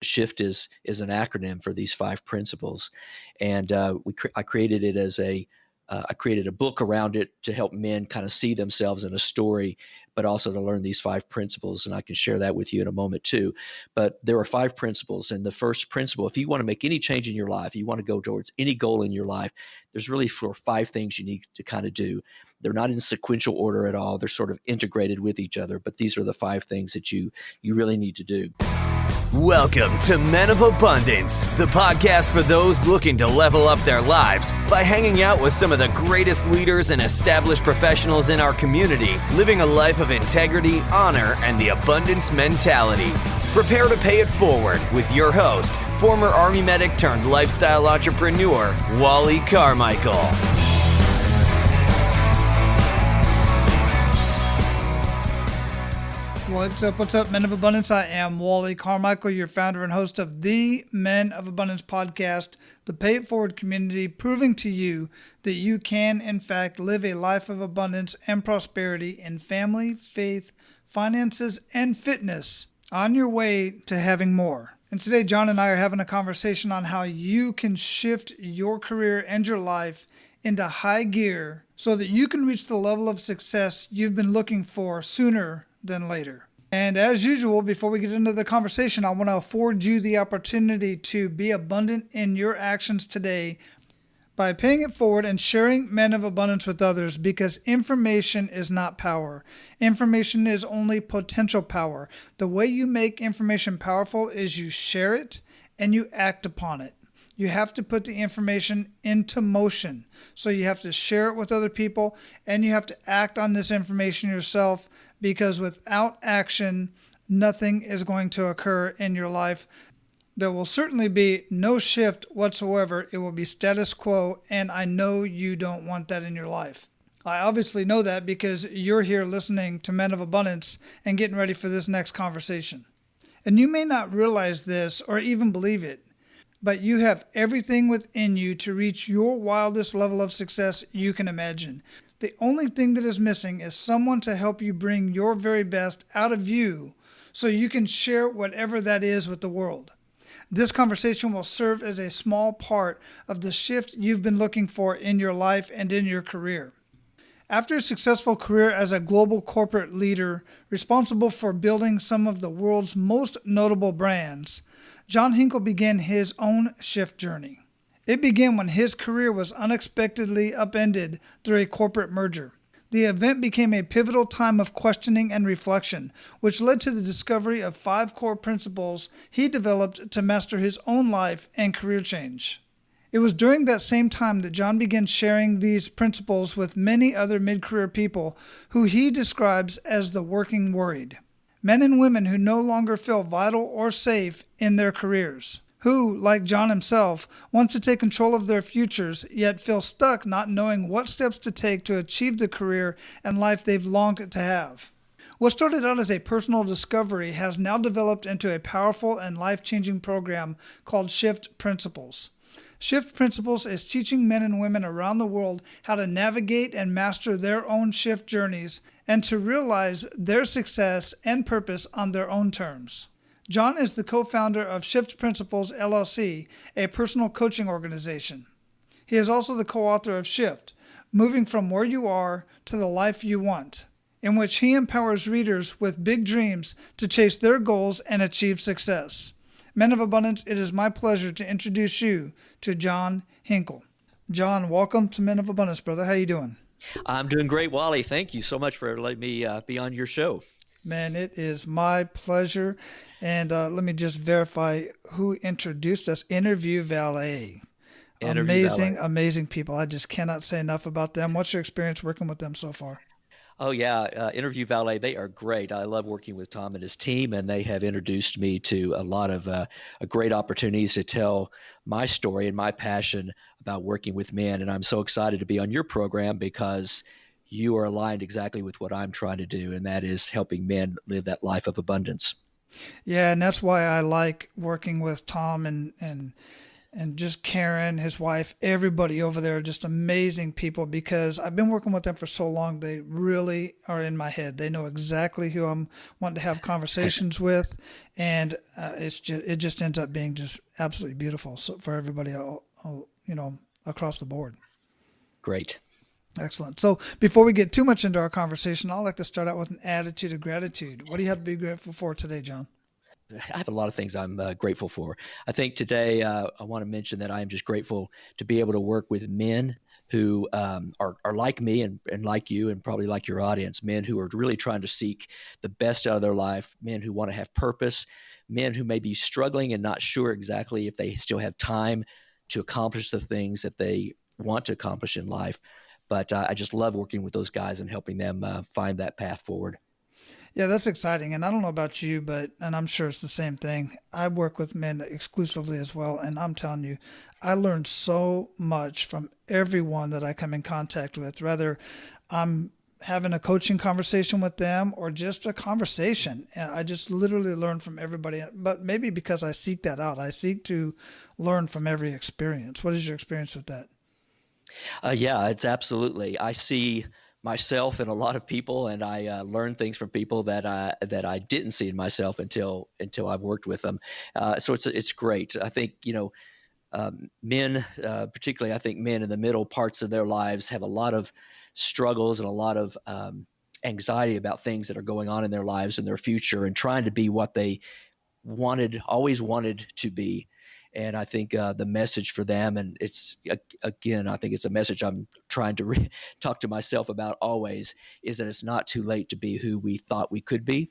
SHIFT is an acronym for these 5 principles, and I created it as I created a book around it to help men kind of see themselves in a story, but also to learn these 5 principles. And I can share that with you in a moment too. But there are 5 principles. And the first principle, if you want to make any change in your life, you want to go towards any goal in your life, there's really 5 things you need to kind of do. They're not in sequential order at all. They're sort of integrated with each other. But these are the 5 things that you really need to do. Welcome to Men of Abundance, the podcast for those looking to level up their lives by hanging out with some of the greatest leaders and established professionals in our community, living a life of integrity, honor, and the abundance mentality. Prepare to pay it forward with your host, former Army medic turned lifestyle entrepreneur, Wally Carmichael. What's up, Men of Abundance? I am Wally Carmichael, your founder and host of the Men of Abundance podcast, the Pay It Forward community, proving to you that you can, in fact, live a life of abundance and prosperity in family, faith, finances, and fitness on your way to having more. And today, John and I are having a conversation on how you can shift your career and your life into high gear so that you can reach the level of success you've been looking for sooner than later. And as usual, before we get into the conversation, I want to afford you the opportunity to be abundant in your actions today by paying it forward and sharing Men of Abundance with others, because information is not power. Information is only potential power. The way you make information powerful is you share it and you act upon it. You have to put the information into motion. So you have to share it with other people and you have to act on this information yourself, because without action, nothing is going to occur in your life. There will certainly be no shift whatsoever. It will be status quo, and I know you don't want that in your life. I obviously know that because you're here listening to Men of Abundance and getting ready for this next conversation. And you may not realize this or even believe it, but you have everything within you to reach your wildest level of success you can imagine. The only thing that is missing is someone to help you bring your very best out of you so you can share whatever that is with the world. This conversation will serve as a small part of the shift you've been looking for in your life and in your career. After a successful career as a global corporate leader responsible for building some of the world's most notable brands, John Hinkle began his own shift journey. It began when his career was unexpectedly upended through a corporate merger. The event became a pivotal time of questioning and reflection, which led to the discovery of 5 core principles he developed to master his own life and career change. It was during that same time that John began sharing these principles with many other mid-career people who he describes as the working worried. Men and women who no longer feel vital or safe in their careers, who, like John himself, want to take control of their futures, yet feel stuck not knowing what steps to take to achieve the career and life they've longed to have. What started out as a personal discovery has now developed into a powerful and life-changing program called SHIFT Principles. SHIFT Principles is teaching men and women around the world how to navigate and master their own shift journeys and to realize their success and purpose on their own terms. John is the co-founder of Shift Principles, LLC, a personal coaching organization. He is also the co-author of Shift, Moving from Where You Are to the Life You Want, in which he empowers readers with big dreams to chase their goals and achieve success. Men of Abundance, it is my pleasure to introduce you to John Hinkle. John, welcome to Men of Abundance, brother. How you doing? I'm doing great, Wally. Thank you so much for letting me be on your show. Man, it is my pleasure. And let me just verify who introduced us. Interview Valet. Amazing people. I just cannot say enough about them. What's your experience working with them so far? Oh, yeah. Interview Valet, they are great. I love working with Tom and his team, and they have introduced me to a lot of great opportunities to tell my story and my passion about working with men. And I'm so excited to be on your program because you are aligned exactly with what I'm trying to do, and that is helping men live that life of abundance. Yeah, and that's why I like working with Tom and and just Karen, his wife, everybody over there are just amazing people because I've been working with them for so long. They really are in my head. They know exactly who I'm wanting to have conversations with, and it just ends up being just absolutely beautiful for everybody, across the board. Great. Excellent. So before we get too much into our conversation, I'd like to start out with an attitude of gratitude. What do you have to be grateful for today, John? I have a lot of things I'm grateful for. I think today I want to mention that I am just grateful to be able to work with men who are like me and like you and probably like your audience, men who are really trying to seek the best out of their life, men who want to have purpose, men who may be struggling and not sure exactly if they still have time to accomplish the things that they want to accomplish in life. But I just love working with those guys and helping them find that path forward. Yeah, that's exciting. And I don't know about you, and I'm sure it's the same thing. I work with men exclusively as well. And I'm telling you, I learn so much from everyone that I come in contact with, whether I'm having a coaching conversation with them or just a conversation. I just literally learn from everybody, but maybe because I seek that out. I seek to learn from every experience. What is your experience with that? Yeah, it's absolutely. I see myself in a lot of people, and I learn things from people that I didn't see in myself until I've worked with them. So it's great. I think men, particularly I think men in the middle parts of their lives have a lot of struggles and a lot of anxiety about things that are going on in their lives and their future, and trying to be what they always wanted to be. And I think the message for them, and it's again, I think it's a message I'm trying to talk to myself about always, is that it's not too late to be who we thought we could be.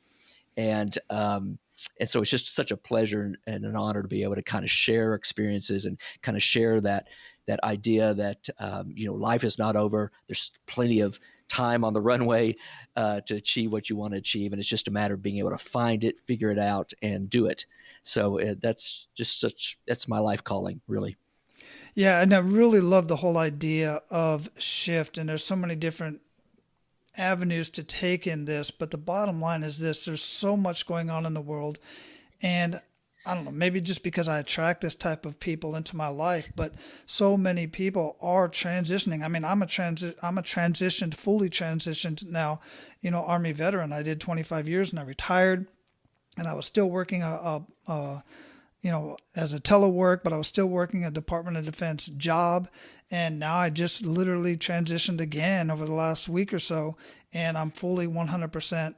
And so it's just such a pleasure and an honor to be able to kind of share experiences and kind of share that idea that life is not over. There's plenty of time on the runway to achieve what you want to achieve, and it's just a matter of being able to find it, figure it out, and do it. So that's my life calling, really. Yeah, and I really love the whole idea of shift, and there's so many different avenues to take in this, but the bottom line is this: there's so much going on in the world, and I don't know, maybe just because I attract this type of people into my life, but so many people are transitioning. I mean, I'm fully transitioned now, Army veteran. I did 25 years and I retired, and I was still working as a telework, but I was still working a Department of Defense job. And now I just literally transitioned again over the last week or so, and I'm fully 100%,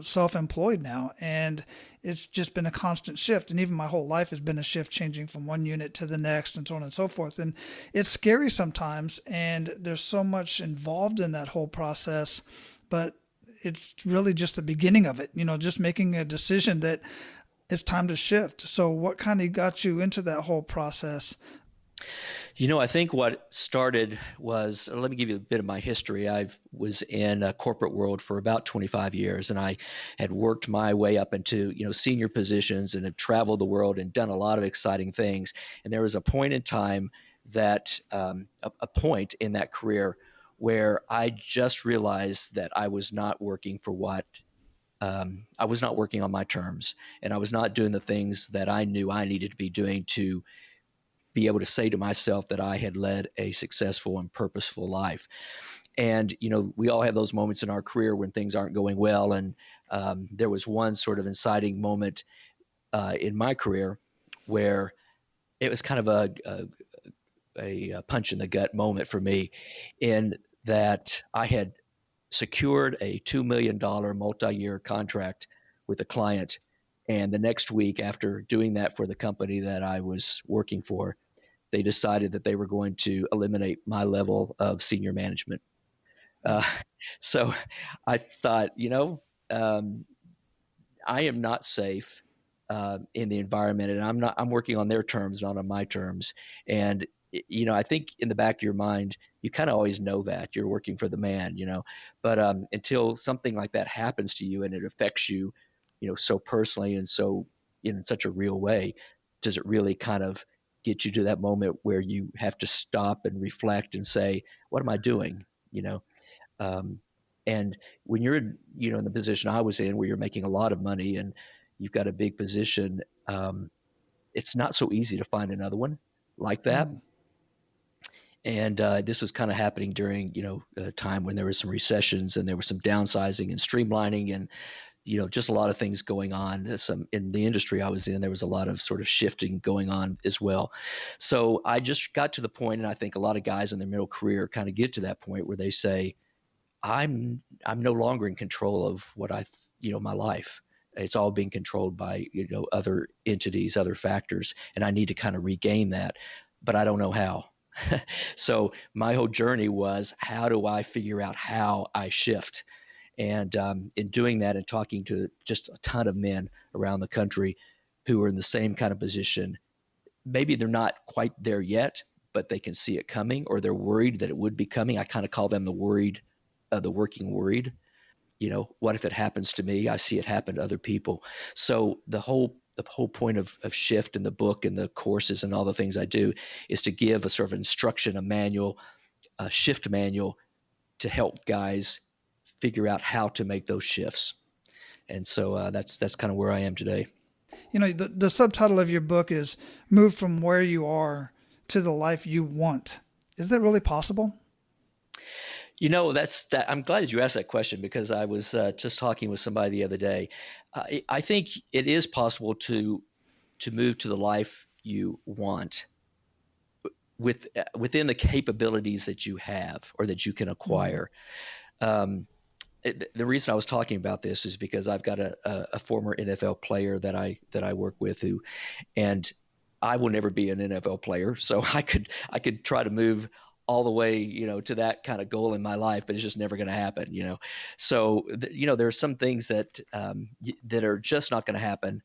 self-employed now. And it's just been a constant shift. And even my whole life has been a shift, changing from one unit to the next and so on and so forth. And it's scary sometimes. And there's so much involved in that whole process, but it's really just the beginning of it, just making a decision that it's time to shift. So what kind of got you into that whole process? I think what started was, let me give you a bit of my history. I was in a corporate world for about 25 years, and I had worked my way up into, senior positions and have traveled the world and done a lot of exciting things. And there was a point in time that, a point in that career where I just realized that I was not working for I was not working on my terms, and I was not doing the things that I knew I needed to be doing to be able to say to myself that I had led a successful and purposeful life. And, we all have those moments in our career when things aren't going well. And there was one sort of inciting moment in my career where it was kind of a punch in the gut moment for me, in that I had secured a $2 million multi-year contract with a client. And the next week, after doing that for the company that I was working for, they decided that they were going to eliminate my level of senior management. Uh, so I thought, I am not safe in the environment, and I'm working on their terms, not on my terms. And I think in the back of your mind, you kind of always know that you're working for the man, but until something like that happens to you and it affects you, so personally and so in such a real way, does it really kind of get you to that moment where you have to stop and reflect and say, what am I doing? And when you're, in the position I was in, where you're making a lot of money and you've got a big position, it's not so easy to find another one. like that. And this was kind of happening during, a time when there was some recessions and there was some downsizing and streamlining and, just a lot of things going on. Some in the industry I was in, there was a lot of sort of shifting going on as well. So I just got to the point, and I think a lot of guys in their middle career kind of get to that point where they say, I'm no longer in control of what my life. It's all being controlled by, other entities, other factors, and I need to kind of regain that, but I don't know how. So my whole journey was, how do I figure out how I shift? And in doing that and talking to just a ton of men around the country who are in the same kind of position, maybe they're not quite there yet, but they can see it coming, or they're worried that it would be coming. I kind of call them the working worried. What if it happens to me? I see it happen to other people. So the whole point of Shift and the book and the courses and all the things I do is to give a sort of instruction, a manual, a shift manual to help guys figure out how to make those shifts. And so that's kind of where I am today. The subtitle of your book is Move from Where You Are to the Life You Want. Is that really possible? That's that. I'm glad that you asked that question, because I was just talking with somebody the other day. I think it is possible to move to the life you want within the capabilities that you have or that you can acquire. The reason I was talking about this is because I've got a former NFL player that I work with and I will never be an NFL player, so I could try to move all the way, to that kind of goal in my life, but it's just never going to happen, So, there are some things that are just not going to happen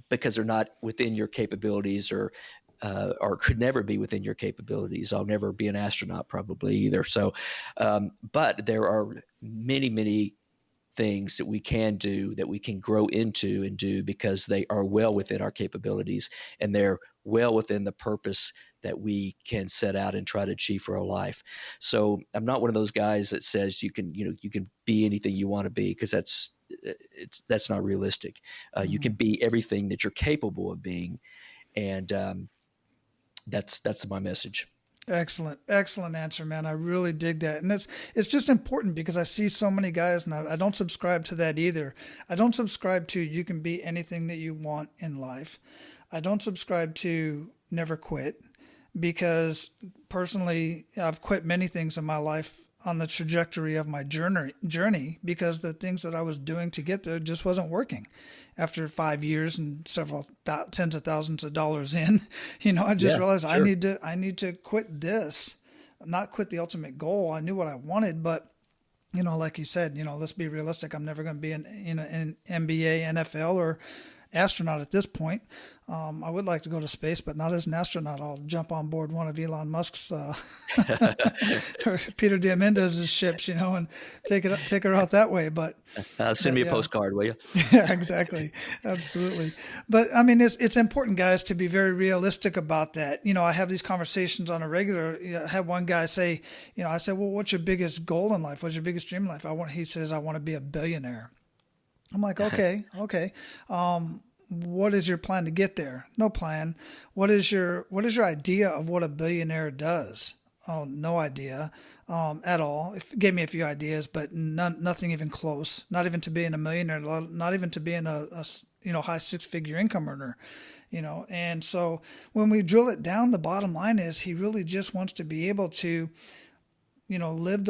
because they're not within your capabilities, or could never be within your capabilities. I'll never be an astronaut probably either. So, but there are many, many things that we can do, that we can grow into and do, because they are well within our capabilities, and they're well within the purpose that we can set out and try to achieve for our life. So I'm not one of those guys that says you can be anything you want to be, because that's not realistic. You can be everything that you're capable of being. And that's my message. Excellent answer, man. I really dig that. And it's just important, because I see so many guys, and I don't subscribe to that either. I don't subscribe to you can be anything that you want in life. I don't subscribe to never quit, because personally I've quit many things in my life on the trajectory of my journey because the things that I was doing to get there just wasn't working. After 5 years and several tens of thousands of dollars in, I just realized sure. I need to quit this, not quit the ultimate goal. I knew what I wanted, but like you said, let's be realistic. I'm never going to be an NBA, NFL, or astronaut at this point. I would like to go to space, but not as an astronaut. I'll jump on board one of Elon Musk's or Peter Diamandis' ships, and take her out that way. But send me a postcard, will you? Yeah, exactly, absolutely. But I mean, it's important, guys, to be very realistic about that. I have these conversations on a regular. I had one guy say, I said, well, what's your biggest goal in life? What's your biggest dream in life? He says, I want to be a billionaire. I'm like, okay. What is your plan to get there? No plan. What is your idea of what a billionaire does? Oh, no idea at all. It gave me a few ideas, but nothing even close. Not even to being a millionaire. Not even to being a high 6-figure income earner. And so when we drill it down, the bottom line is he really just wants to be able to live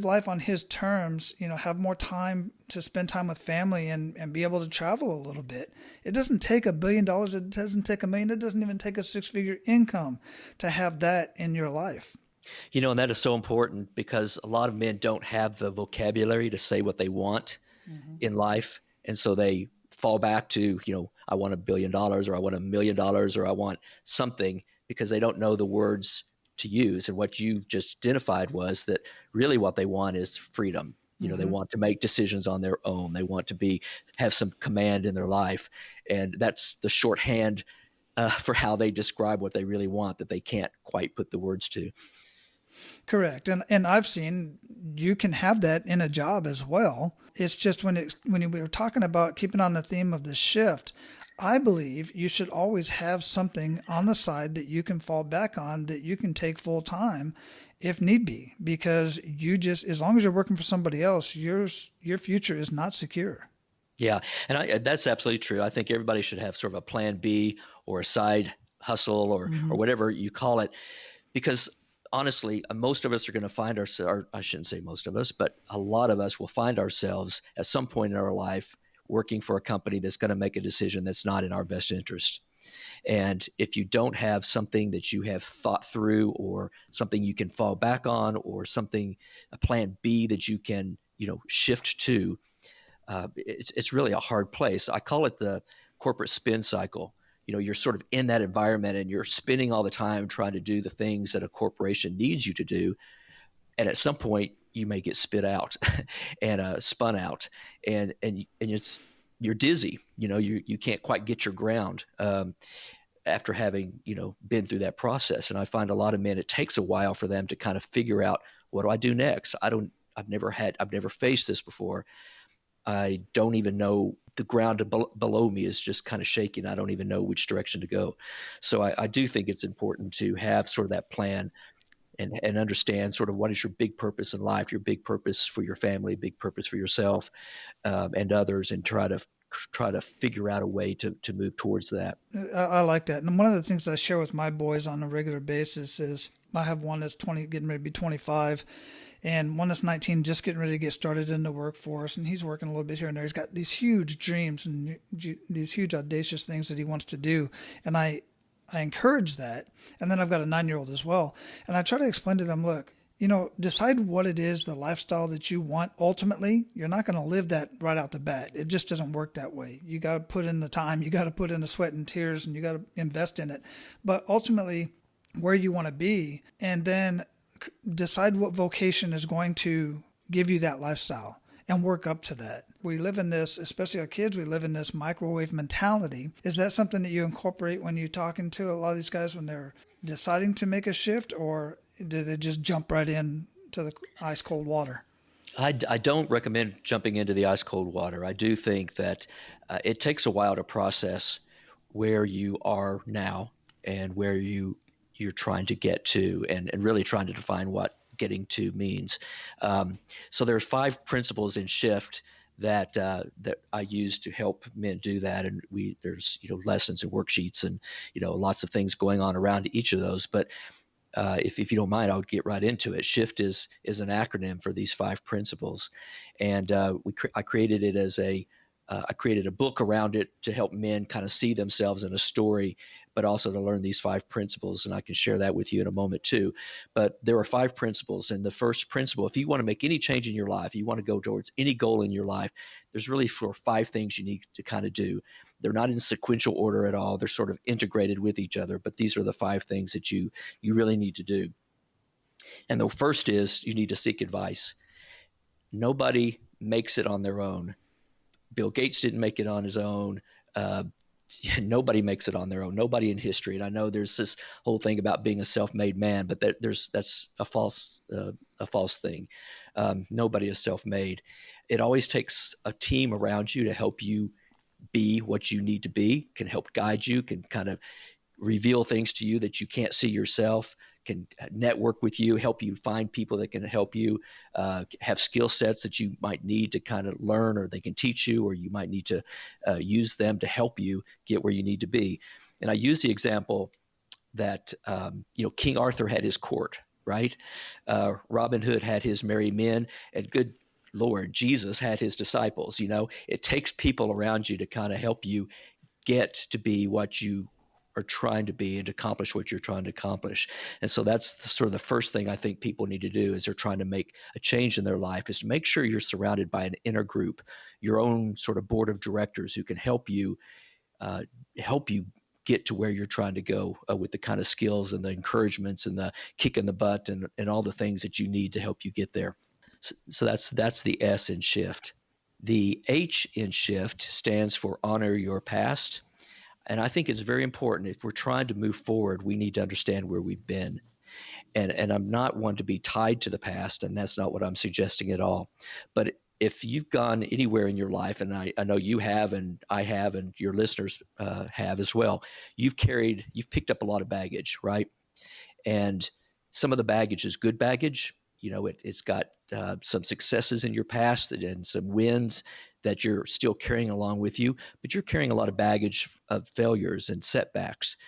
life on his terms, have more time to spend time with family and be able to travel a little bit. It doesn't take $1 billion. It doesn't take $1 million. It doesn't even take a 6-figure income to have that in your life. And that is so important, because a lot of men don't have the vocabulary to say what they want in life. And so they fall back to, I want $1 billion, or I want $1 million, or I want something, because they don't know the words to use. And what you just identified was that really what they want is freedom. They want to make decisions on their own. They want to have some command in their life. And that's the shorthand for how they describe what they really want, that they can't quite put the words to. Correct. And I've seen you can have that in a job as well. It's just when we were talking about keeping on the theme of the shift, I believe you should always have something on the side that you can fall back on, that you can take full time if need be, because as long as you're working for somebody else, your future is not secure. Yeah, and that's absolutely true. I think everybody should have sort of a plan B or a side hustle or whatever you call it, because honestly, most of us are going to find ourselves, I shouldn't say most of us, but a lot of us will find ourselves at some point in our life working for a company that's going to make a decision that's not in our best interest. And if you don't have something that you have thought through, or something you can fall back on, or a plan B that you can, shift to, it's really a hard place. I call it the corporate spin cycle. You're sort of in that environment and you're spinning all the time trying to do the things that a corporation needs you to do. And at some point you may get spit out and spun out, and you're dizzy. You can't quite get your ground after having been through that process. And I find a lot of men, it takes a while for them to kind of figure out, what do I do next? I've never faced this before. I don't even know, the ground below me is just kind of shaking. I don't even know which direction to go. So I do think it's important to have sort of that plan and understand sort of what is your big purpose in life, your big purpose for your family, big purpose for yourself and others, and try to figure out a way to move towards that. I like that. And one of the things I share with my boys on a regular basis is, I have one that's 20, getting ready to be 25, and one that's 19, just getting ready to get started in the workforce. And he's working a little bit here and there. He's got these huge dreams and these huge audacious things that he wants to do. And I encourage that. And then I've got a 9-year-old as well. And I try to explain to them, look, decide what it is, the lifestyle that you want. Ultimately, you're not going to live that right out the bat. It just doesn't work that way. You got to put in the time, you got to put in the sweat and tears, and you got to invest in it. But ultimately, where you want to be, and then decide what vocation is going to give you that lifestyle and work up to that. We live in this, especially our kids, we live in this microwave mentality. Is that something that you incorporate when you're talking to a lot of these guys when they're deciding to make a shift, or do they just jump right in to the ice cold water? I don't recommend jumping into the ice cold water. I do think that it takes a while to process where you are now and where you're trying to get to, and really trying to define what getting to means. So there's 5 principles in Shift that I use to help men do that, and there's lessons and worksheets and lots of things going on around each of those. But if you don't mind, I'll get right into it. Shift is an acronym for these 5 principles, and I created it as I created a book around it to help men kind of see themselves in a story, but also to learn these 5 principles. And I can share that with you in a moment too. But there are 5 principles. And the first principle, if you want to make any change in your life, you want to go towards any goal in your life, there's really 5 things you need to kind of do. They're not in sequential order at all. They're sort of integrated with each other, but these are the 5 things that you really need to do. And the first is, you need to seek advice. Nobody makes it on their own. Bill Gates didn't make it on his own. Nobody makes it on their own. Nobody in history. And I know there's this whole thing about being a self-made man, but that's a false thing. Nobody is self-made. It always takes a team around you to help you be what you need to be, can help guide you, can kind of reveal things to you that you can't see yourself, can network with you, help you find people that can help you, have skill sets that you might need to kind of learn, or they can teach you, or you might need to use them to help you get where you need to be. And I use the example that, King Arthur had his court, right? Robin Hood had his merry men, and good Lord Jesus had his disciples. It takes people around you to kind of help you get to be what you are trying to be and to accomplish what you're trying to accomplish. And so that's sort of the first thing I think people need to do as they're trying to make a change in their life, is to make sure you're surrounded by an inner group, your own sort of board of directors who can help you get to where you're trying to go with the kind of skills and the encouragements and the kick in the butt and all the things that you need to help you get there. So that's the S in Shift. The H in Shift stands for honor your past. And I think it's very important, if we're trying to move forward, we need to understand where we've been. And I'm not one to be tied to the past, and that's not what I'm suggesting at all. But if you've gone anywhere in your life, and I know you have, and I have, and your listeners have as well, you've picked up a lot of baggage, right? And some of the baggage is good baggage. It's got some successes in your past and some wins that you're still carrying along with you, but you're carrying a lot of baggage of failures and setbacks.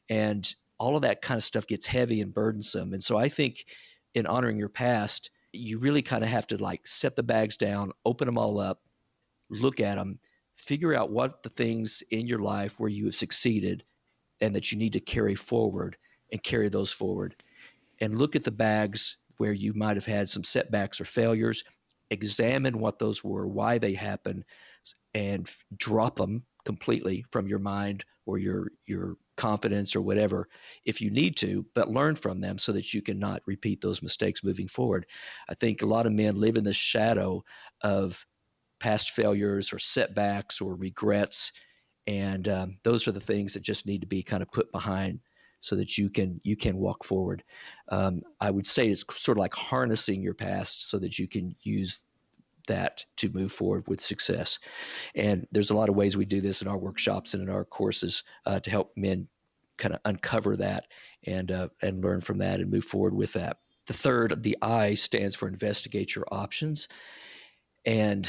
And all of that kind of stuff gets heavy and burdensome. And so I think in honoring your past, you really kind of have to like set the bags down, open them all up, look at them, figure out what the things in your life where you have succeeded and that you need to carry forward and carry those forward. And look at the bags where you might have had some setbacks or failures, examine what those were, why they happened, and drop them completely from your mind or your confidence or whatever if you need to, but learn from them so that you can not repeat those mistakes moving forward. I think a lot of men live in the shadow of past failures or setbacks or regrets, and those are the things that just need to be kind of put behind so that you can walk forward. I would say it's sort of like harnessing your past so that you can use that to move forward with success. And there's a lot of ways we do this in our workshops and in our courses to help men kind of uncover that and learn from that and move forward with that. The third, the I, stands for investigate your options. And,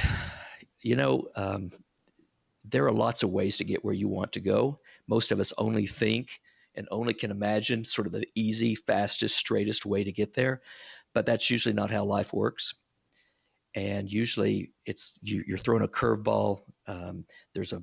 there are lots of ways to get where you want to go. Most of us only think and only can imagine sort of the easy, fastest, straightest way to get there. But that's usually not how life works. And usually it's you're throwing a curveball. There's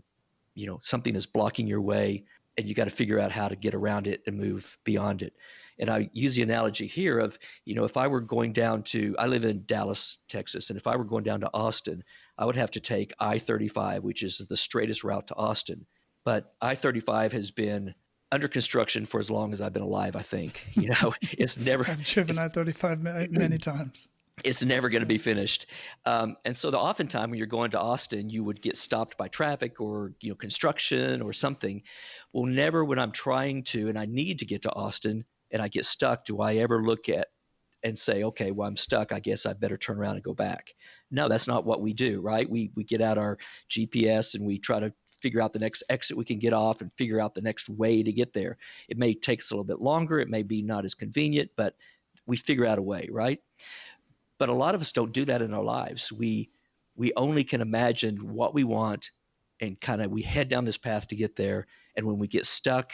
something that's blocking your way, and you got to figure out how to get around it and move beyond it. And I use the analogy here of, if I were going down I live in Dallas, Texas, and if I were going down to Austin, I would have to take I-35, which is the straightest route to Austin. But I-35 has been under construction for as long as I've been alive, I think. It's never. I've driven I-35 many times. It's never going to be finished. And so oftentimes when you're going to Austin, you would get stopped by traffic or, construction or something. Well, never when I'm trying to, and I need to get to Austin and I get stuck, do I ever look at and say, okay, well, I'm stuck. I guess I better turn around and go back. No, that's not what we do, right? We get out our GPS and we try to figure out the next exit we can get off and figure out the next way to get there. It may take us a little bit longer. It may be not as convenient, but we figure out a way, right? But a lot of us don't do that in our lives. We only can imagine what we want and kind of we head down this path to get there. And when we get stuck,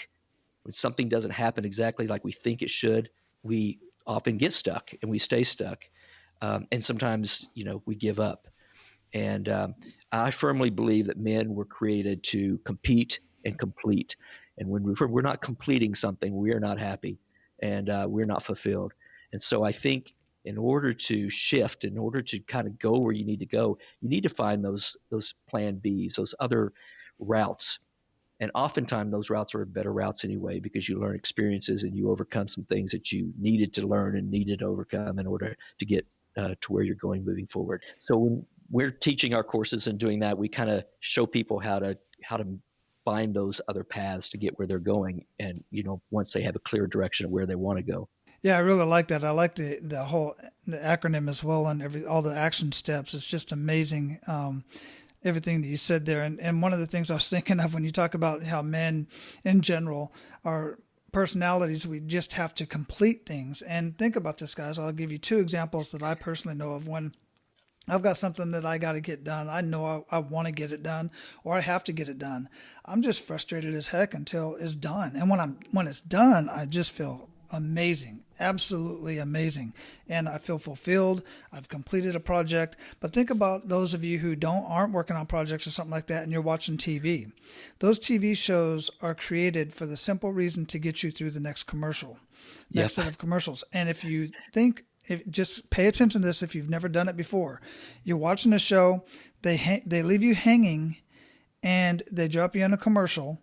when something doesn't happen exactly like we think it should, we often get stuck and we stay stuck. And sometimes, we give up. And I firmly believe that men were created to compete and complete. And when we're not completing something, we are not happy and we're not fulfilled. And so I think in order to shift, in order to kind of go where you need to go, you need to find those plan Bs, those other routes. And oftentimes those routes are better routes anyway, because you learn experiences and you overcome some things that you needed to learn and needed to overcome in order to get to where you're going moving forward. So when we're teaching our courses and doing that, we kind of show people how to find those other paths to get where they're going. And, once they have a clear direction of where they want to go. Yeah, I really like that. I like the acronym as well and all the action steps. It's just amazing, everything that you said there. And one of the things I was thinking of when you talk about how men in general are personalities, we just have to complete things. And think about this, guys. I'll give you two examples that I personally know of. When I've got something that I got to get done, I know I want to get it done, or I have to get it done. I'm just frustrated as heck until it's done. And when it's done, I just feel amazing, absolutely amazing. And I feel fulfilled. I've completed a project. But think about those of you who aren't working on projects or something like that, and you're watching TV. Those TV shows are created for the simple reason to get you through the next commercial, next set of commercials. And if you think, just pay attention to this if you've never done it before. You're watching a show, they leave you hanging, and they drop you in a commercial,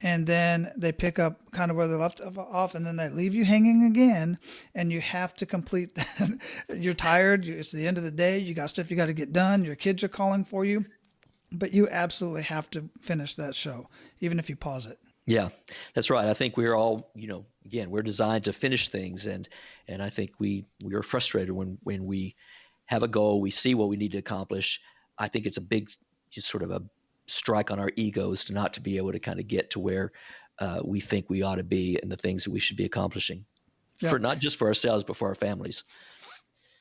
and then they pick up kind of where they left off, and then they leave you hanging again, and you have to complete that. You're tired. It's the end of the day. You got stuff you got to get done. Your kids are calling for you, but you absolutely have to finish that show, even if you pause it. Yeah, that's right. I think we're all, again, we're designed to finish things, and I think we are frustrated when we have a goal, we see what we need to accomplish. I think it's a big, just sort of a strike on our egos to not to be able to kind of get to where we think we ought to be and the things that we should be accomplishing for not just for ourselves, but for our families.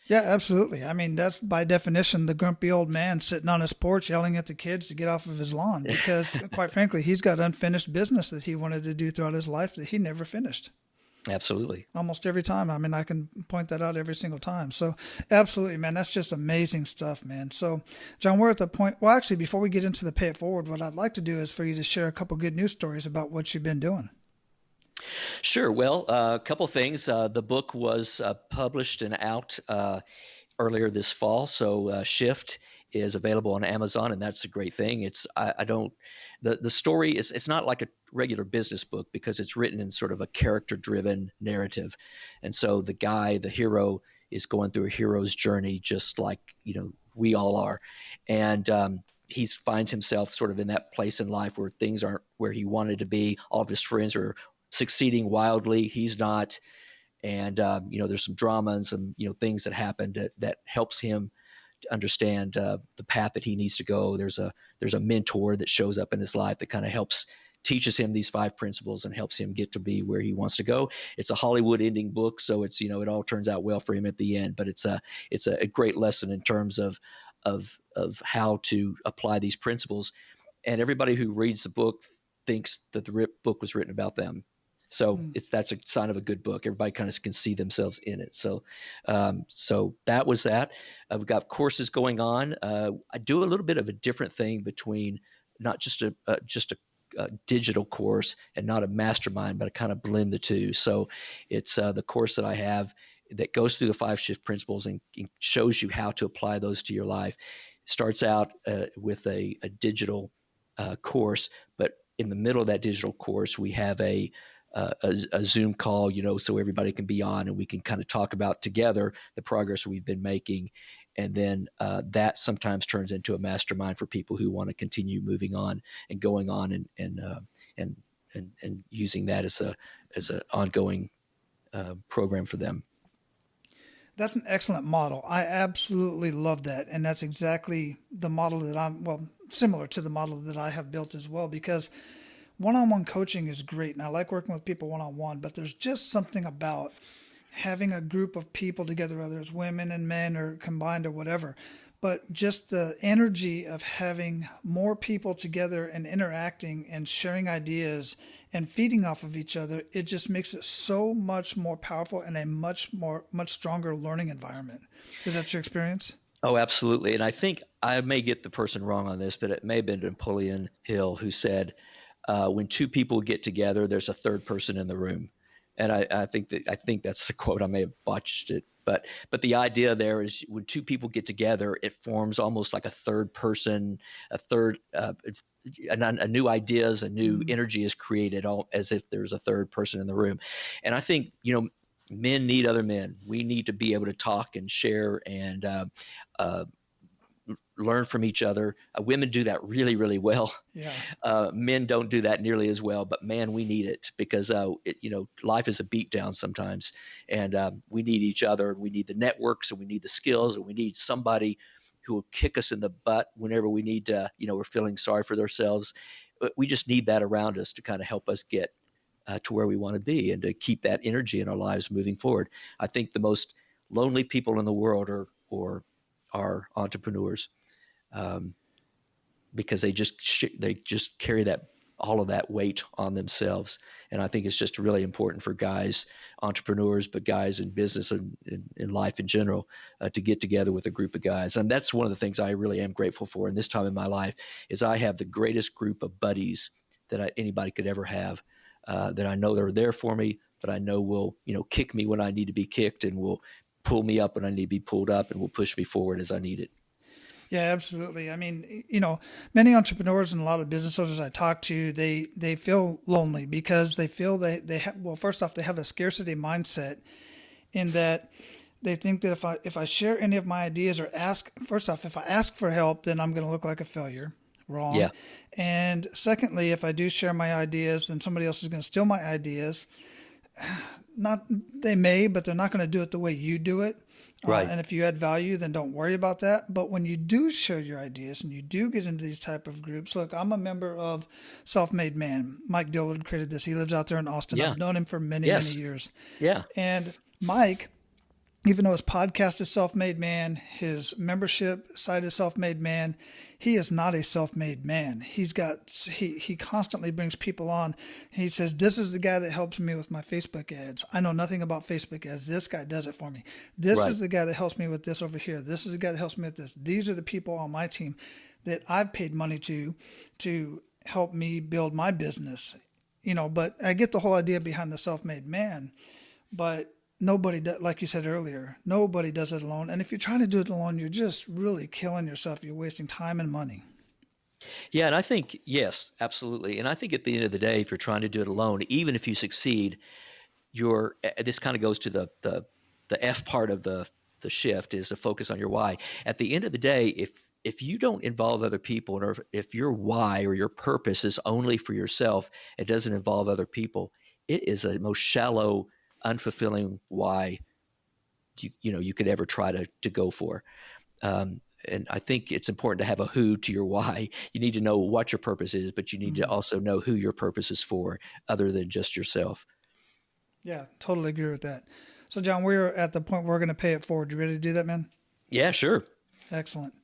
Yeah, absolutely. I mean, that's by definition the grumpy old man sitting on his porch yelling at the kids to get off of his lawn because, quite frankly, he's got unfinished business that he wanted to do throughout his life that he never finished. Absolutely. Almost every time. I mean, I can point that out every single time. So, absolutely, man, that's just amazing stuff, man. So, John, we're at the point. Well, actually, before we get into the Pay It Forward, what I'd like to do is for you to share a couple good news stories about what you've been doing. Sure. Well, a couple things. The book was published and out earlier this fall. So Shift is available on Amazon, and that's a great thing. The story is, it's not like a regular business book because it's written in sort of a character-driven narrative. And so the hero is going through a hero's journey, just like, we all are. And he finds himself sort of in that place in life where things aren't where he wanted to be. All of his friends are succeeding wildly. He's not. And, there's some drama and some, things that happened that helps him to understand the path that he needs to go. There's a mentor that shows up in his life that kind of teaches him these 5 principles and helps him get to be where he wants to go. It's a Hollywood ending book, so it's, it all turns out well for him at the end, but it's a great lesson in terms of how to apply these principles. And everybody who reads the book thinks that the book was written about them. So that's a sign of a good book. Everybody kind of can see themselves in it. So that was that. We've got courses going on. I do a little bit of a different thing between not just a digital course and not a mastermind, but I kind of blend the two. So it's the course that I have that goes through the 5 shift principles and shows you how to apply those to your life. Starts out with a digital course, but in the middle of that digital course, we have a Zoom call, so everybody can be on and we can kind of talk about together the progress we've been making. And then that sometimes turns into a mastermind for people who want to continue moving on and going on and using that as an ongoing program for them. That's an excellent model. I absolutely love that. And that's exactly the model that similar to the model that I have built as well, because one-on-one coaching is great, and I like working with people one-on-one, but there's just something about having a group of people together, whether it's women and men or combined or whatever, but just the energy of having more people together and interacting and sharing ideas and feeding off of each other, it just makes it so much more powerful and a much stronger learning environment. Is that your experience? Oh, absolutely. And I think I may get the person wrong on this, but it may have been Napoleon Hill who said, when 2 people get together, there's a third person in the room. And I think that's the quote. I may have botched it, but the idea there is when 2 people get together, it forms almost like a third person, a new ideas, a new energy is created, all as if there's a third person in the room. And I think, men need other men. We need to be able to talk and share and learn from each other. Women do that really, really well. Yeah. Men don't do that nearly as well, but man, we need it because, life is a beatdown sometimes, and we need each other. We need the networks, and we need the skills, and we need somebody who will kick us in the butt whenever we need to, we're feeling sorry for ourselves. We just need that around us to kind of help us get to where we want to be and to keep that energy in our lives moving forward. I think the most lonely people in the world are entrepreneurs. Because they just carry all of that weight on themselves. And I think it's just really important for guys, entrepreneurs, but guys in business and in life in general, to get together with a group of guys. And that's one of the things I really am grateful for in this time in my life is I have the greatest group of buddies that anybody could ever have, that I know they're there for me, but I know will, kick me when I need to be kicked and will pull me up when I need to be pulled up and will push me forward as I need it. Yeah, absolutely. I mean, many entrepreneurs and a lot of business owners I talk to, they feel lonely because they feel first off, they have a scarcity mindset in that they think that if I share any of my ideas or if I ask for help, then I'm going to look like a failure. Wrong. Yeah. And secondly, if I do share my ideas, then somebody else is going to steal my ideas. they may, but they're not going to do it the way you do it. Right. And if you add value, then don't worry about that. But when you do share your ideas and you do get into these type of groups, look, I'm a member of Self-Made Man. Mike Dillard created this. He lives out there in Austin. Yeah. I've known him for many, Yes. many years. Yeah. And Mike, even though his podcast is Self-Made Man, his membership site is Self-Made Man, he is not a self-made man. He constantly brings people on. He says, this is the guy that helps me with my Facebook ads. I know nothing about Facebook ads. This guy does it for me. This Right. is the guy that helps me with this over here. This is the guy that helps me with this. These are the people on my team that I've paid money to help me build my business. But I get the whole idea behind the self-made man, but nobody does, like you said earlier, nobody does it alone. And if you're trying to do it alone, you're just really killing yourself. You're wasting time and money. Yeah, and I think, yes, absolutely. And I think at the end of the day, if you're trying to do it alone, even if you succeed, this kind of goes to the F part of the shift, is to focus on your why. At the end of the day, if you don't involve other people, or if your why or your purpose is only for yourself, it doesn't involve other people, it is a most shallow, unfulfilling why you could ever try to go for. And I think it's important to have a who to your why. You need to know what your purpose is, but you need to also know who your purpose is for, other than just yourself. Yeah, totally agree with that. So, John, we're at the point where we're going to pay it forward. You ready to do that, man? Yeah, sure. Excellent.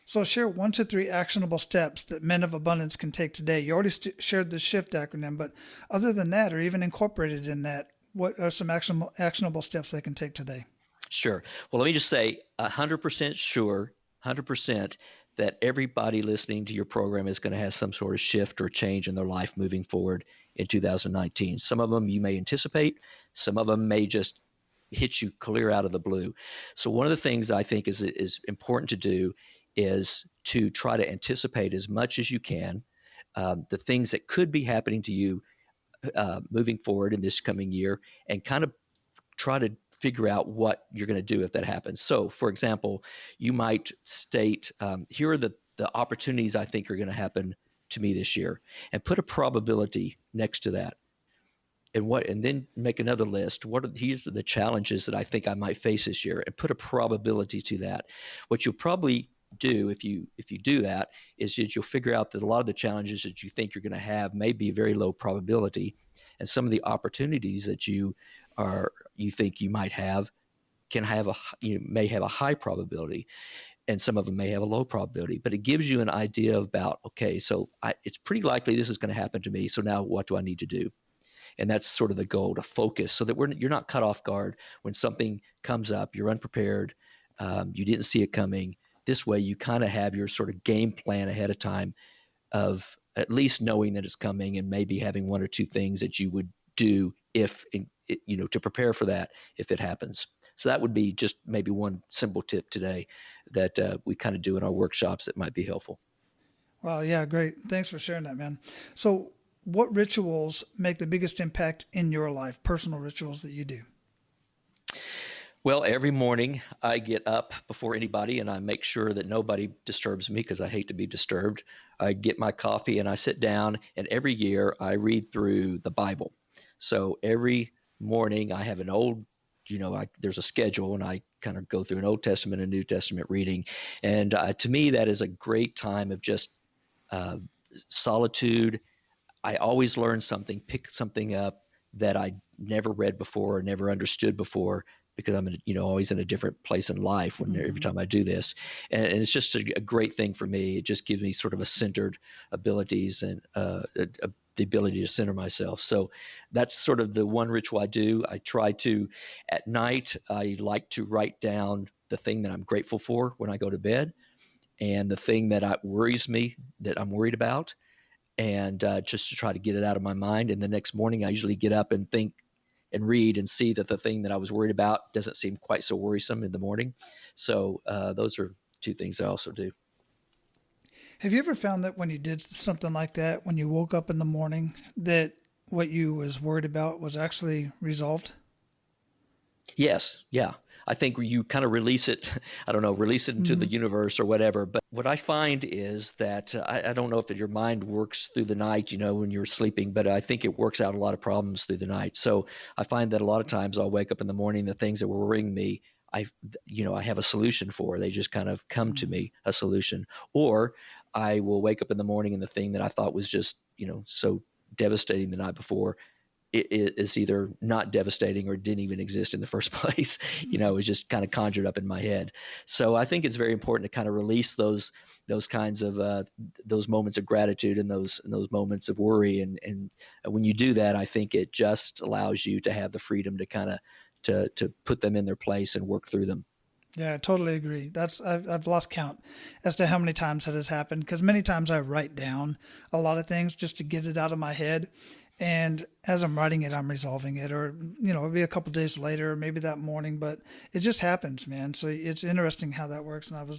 So share 1 to 3 actionable steps that men of abundance can take today. You already shared the SHIFT acronym, but other than that, or even incorporated in that, what are some actionable steps they can take today? Sure. Well, let me just say 100% sure, 100% that everybody listening to your program is going to have some sort of shift or change in their life moving forward in 2019. Some of them you may anticipate, some of them may just hit you clear out of the blue. So one of the things I think is important to do is to try to anticipate as much as you can the things that could be happening to you moving forward in this coming year, and kind of try to figure out what you're going to do if that happens. So, for example, you might state, here are the opportunities I think are going to happen to me this year, and put a probability next to that. And then make another list. These are the challenges that I think I might face this year, and put a probability to that. What you'll probably do if you do that is that you'll figure out that a lot of the challenges that you think you're going to have may be very low probability, and some of the opportunities that you think you might have may have a high probability, and some of them may have a low probability. But it gives you an idea about, okay, so it's pretty likely this is going to happen to me, so now what do I need to do? And that's sort of the goal, to focus so that you're not caught off guard when something comes up. You're unprepared. You didn't see it coming. This way, you kind of have your sort of game plan ahead of time, of at least knowing that it's coming, and maybe having 1 or 2 things that you would do to prepare for that if it happens. So that would be just maybe one simple tip today that we kind of do in our workshops that might be helpful. Wow, yeah, great. Thanks for sharing that, man. So what rituals make the biggest impact in your life, personal rituals that you do? Well, every morning I get up before anybody, and I make sure that nobody disturbs me, because I hate to be disturbed. I get my coffee and I sit down, and every year I read through the Bible. So every morning I have an old, there's a schedule, and I kind of go through an Old Testament and New Testament reading. And to me, that is a great time of just solitude. I always learn something, pick something up that I never read before or never understood before, because I'm always in a different place in life every time I do this. And it's just a great thing for me. It just gives me sort of a centered abilities, and the ability to center myself. So that's sort of the one ritual I do. I try to, at night, I like to write down the thing that I'm grateful for when I go to bed, and the thing that worries me, that I'm worried about, and just to try to get it out of my mind. And the next morning I usually get up and think and read and see that the thing that I was worried about doesn't seem quite so worrisome in the morning. So those are 2 things I also do. Have you ever found that when you did something like that, when you woke up in the morning, that what you was worried about was actually resolved? Yes. Yeah. I think you kind of release it, I don't know, release it into the universe or whatever. But what I find is that I don't know if your mind works through the night, when you're sleeping, but I think it works out a lot of problems through the night. So I find that a lot of times I'll wake up in the morning, the things that were worrying me, I have a solution for. They just kind of come to me, a solution. Or I will wake up in the morning and the thing that I thought was just, so devastating the night before, it is either not devastating or didn't even exist in the first place. It was just kind of conjured up in my head. So I think it's very important to kind of release those kinds of those moments of gratitude and those moments of worry. And when you do that, I think it just allows you to have the freedom to kind of to put them in their place and work through them. Yeah, I totally agree. I've lost count as to how many times that has happened, because many times I write down a lot of things just to get it out of my head. And as I'm writing it, I'm resolving it, or, it'll be a couple days later, or maybe that morning, but it just happens, man. So it's interesting how that works. And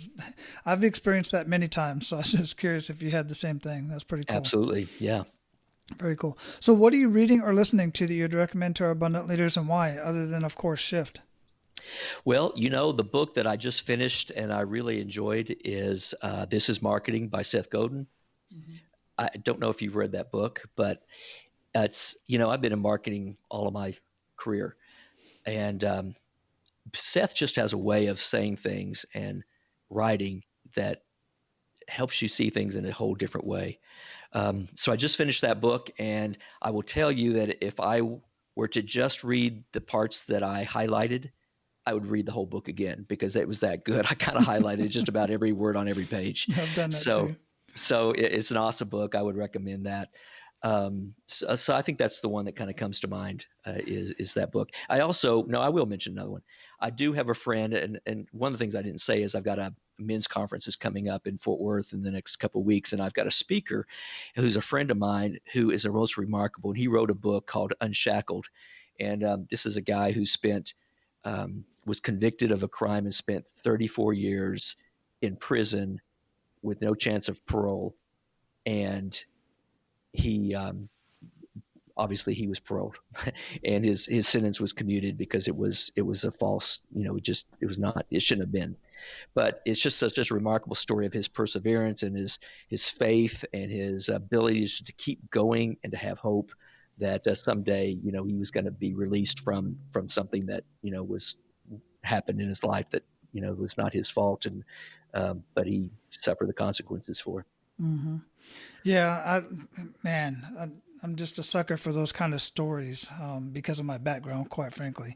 I've experienced that many times. So I was just curious if you had the same thing. That's pretty cool. Absolutely. Yeah. Very cool. So what are you reading or listening to that you'd recommend to our abundant leaders, and why, other than, of course, Shift? Well, the book that I just finished and I really enjoyed is This is Marketing by Seth Godin. Mm-hmm. I don't know if you've read that book, but it's, I've been in marketing all of my career, and Seth just has a way of saying things and writing that helps you see things in a whole different way. So I just finished that book, and I will tell you that if I were to just read the parts that I highlighted, I would read the whole book again, because it was that good. I kind of highlighted just about every word on every page. I've done that too. So it's an awesome book. I would recommend that. So I think that's the one that kind of comes to mind, is that book. I will mention another one. I do have a friend, and one of the things I didn't say is I've got a men's conference is coming up in Fort Worth in the next couple of weeks, and I've got a speaker who's a friend of mine who is the most remarkable. And he wrote a book called Unshackled, and this is a guy who was convicted of a crime and spent 34 years in prison with no chance of parole, and he obviously he was paroled and his sentence was commuted because it was a false, it shouldn't have been. But it's just such a remarkable story of his perseverance and his faith and his abilities to keep going and to have hope that someday, he was going to be released from something that, was happened in his life that, was not his fault, and but he suffered the consequences for. Mm-hmm. Yeah, I'm just a sucker for those kind of stories because of my background, quite frankly.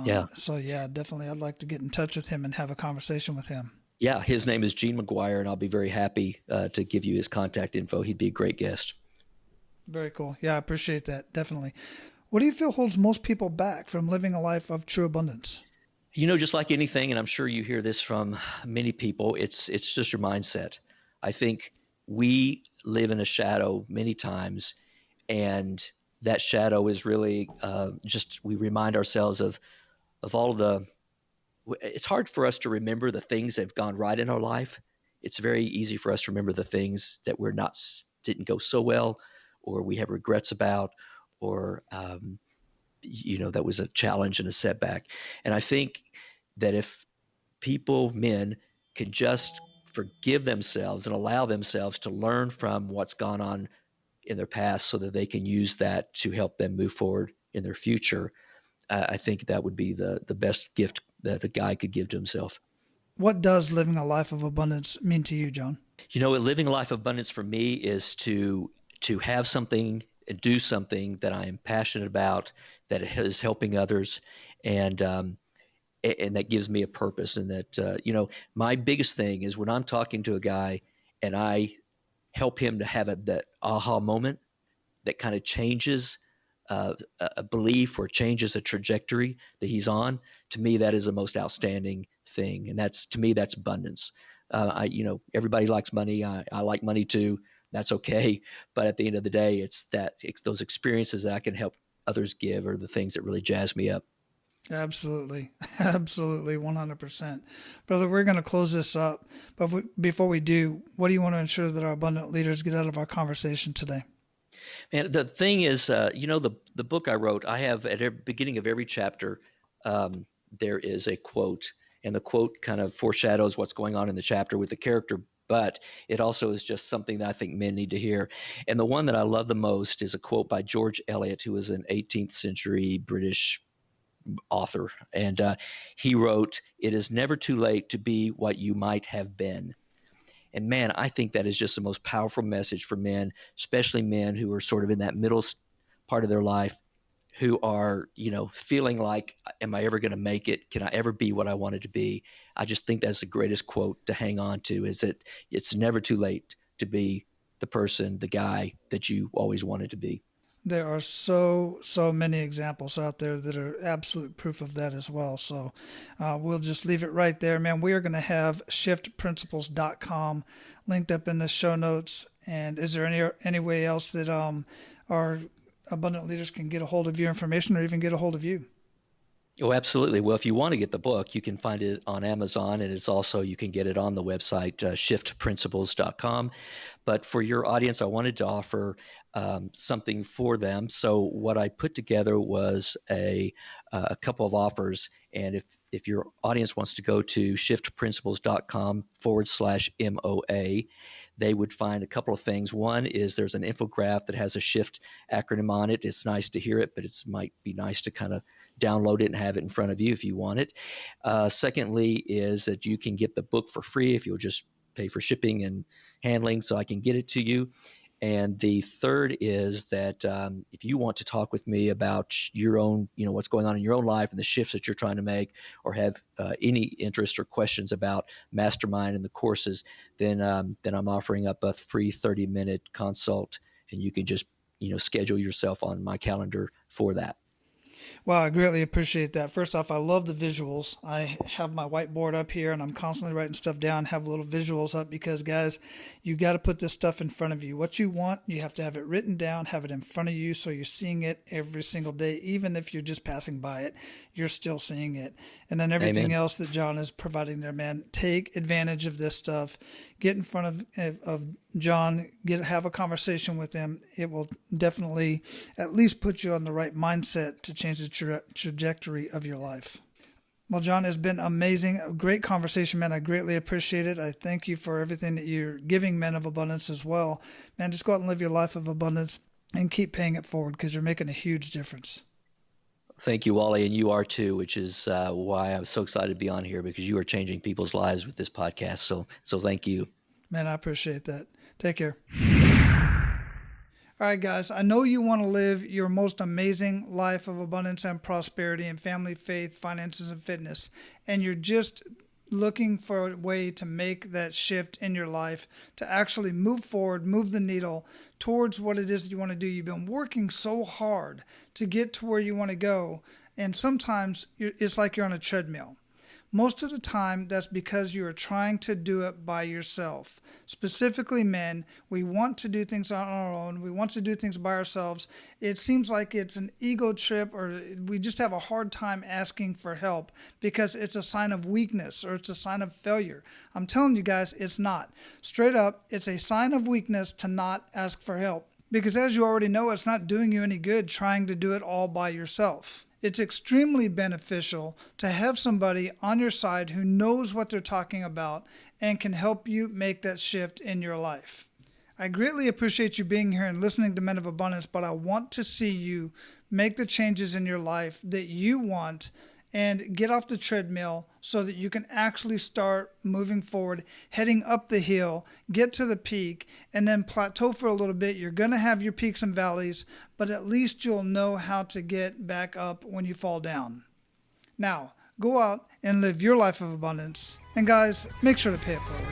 Yeah. So yeah, definitely, I'd like to get in touch with him and have a conversation with him. Yeah, his name is Gene McGuire, and I'll be very happy to give you his contact info. He'd be a great guest. Very cool. Yeah, I appreciate that. Definitely. What do you feel holds most people back from living a life of true abundance? Just like anything, and I'm sure you hear this from many people, it's just your mindset. I think we live in a shadow many times, and that shadow is really we remind ourselves of all of it's hard for us to remember the things that have gone right in our life. It's very easy for us to remember the things that didn't go so well, or we have regrets about, or that was a challenge and a setback. And I think that if men can just forgive themselves and allow themselves to learn from what's gone on in their past so that they can use that to help them move forward in their future, I think that would be the best gift that a guy could give to himself. What does living a life of abundance mean to you, John? Living a life of abundance for me is to have something and do something that I am passionate about, that is helping others, and that gives me a purpose. And that, my biggest thing is when I'm talking to a guy and I help him to have that aha moment that kind of changes a belief or changes a trajectory that he's on, to me, that is the most outstanding thing. And to me, that's abundance. Everybody likes money. I like money too. That's okay. But at the end of the day, it's those experiences that I can help others give are the things that really jazz me up. Absolutely. Absolutely. 100%. Brother, we're going to close this up. But before we do, what do you want to ensure that our abundant leaders get out of our conversation today? Man, the thing is, the book I wrote, I have at the beginning of every chapter, there is a quote, and the quote kind of foreshadows what's going on in the chapter with the character, but it also is just something that I think men need to hear. And the one that I love the most is a quote by George Eliot, who was an 18th century British author. And he wrote, "It is never too late to be what you might have been." And man, I think that is just the most powerful message for men, especially men who are sort of in that middle part of their life, who are, feeling like, am I ever going to make it? Can I ever be what I wanted to be? I just think that's the greatest quote to hang on to, is that it's never too late to be the person, the guy that you always wanted to be. There are so many examples out there that are absolute proof of that as well. So we'll just leave it right there, man. We are going to have shiftprinciples.com linked up in the show notes. And is there any way else that our abundant leaders can get a hold of your information or even get a hold of you? Oh, absolutely. Well, if you want to get the book, you can find it on Amazon, and it's also, you can get it on the website, shiftprinciples.com. But for your audience, I wanted to offer something for them. So what I put together was a couple of offers. And if your audience wants to go to shiftprinciples.com/MOA, they would find a couple of things. One is there's an infographic that has a SHIFT acronym on it. It's nice to hear it, but it might be nice to kind of download it and have it in front of you if you want it. Secondly is that you can get the book for free if you'll just pay for shipping and handling, so I can get it to you. And the third is that if you want to talk with me about your own, what's going on in your own life and the shifts that you're trying to make, or have any interest or questions about Mastermind and the courses, then I'm offering up a free 30-minute consult, and you can just, schedule yourself on my calendar for that. Wow, I greatly appreciate that. First off, I love the visuals. I have my whiteboard up here, and I'm constantly writing stuff down, have little visuals up, because, guys, you got to put this stuff in front of you. What you want, you have to have it written down, have it in front of you, so you're seeing it every single day. Even if you're just passing by it, you're still seeing it. And then everything Amen. else that John is providing there, man, take advantage of this stuff. Get in front of John, have a conversation with him. It will definitely at least put you on the right mindset to change the trajectory of your life. Well, John, it's been amazing. A great conversation, man. I greatly appreciate it. I thank you for everything that you're giving Men of Abundance as well. Man, just go out and live your life of abundance and keep paying it forward, because you're making a huge difference. Thank you, Wally, and you are too, which is why I'm so excited to be on here, because you are changing people's lives with this podcast. So thank you. Man, I appreciate that. Take care. All right, guys, I know you want to live your most amazing life of abundance and prosperity in family, faith, finances, and fitness, and you're just looking for a way to make that shift in your life, to actually move forward, move the needle towards what it is that you want to do. You've been working so hard to get to where you want to go, and sometimes it's like you're on a treadmill. Most of the time, that's because you are trying to do it by yourself. Specifically, men, we want to do things on our own. We want to do things by ourselves. It seems like it's an ego trip, or we just have a hard time asking for help because it's a sign of weakness or it's a sign of failure. I'm telling you guys, it's not. Straight up, it's a sign of weakness to not ask for help, because as you already know, it's not doing you any good trying to do it all by yourself. It's extremely beneficial to have somebody on your side who knows what they're talking about and can help you make that shift in your life. I greatly appreciate you being here and listening to Men of Abundance, but I want to see you make the changes in your life that you want and get off the treadmill so that you can actually start moving forward, heading up the hill, get to the peak, and then plateau for a little bit. You're going to have your peaks and valleys, but at least you'll know how to get back up when you fall down. Now, go out and live your life of abundance. And guys, make sure to pay it forward.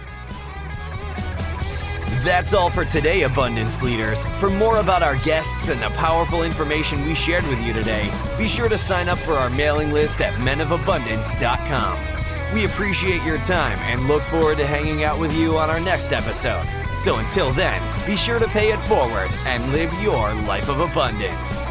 That's all for today, Abundance Leaders. For more about our guests and the powerful information we shared with you today, be sure to sign up for our mailing list at menofabundance.com. We appreciate your time and look forward to hanging out with you on our next episode. So until then, be sure to pay it forward and live your life of abundance.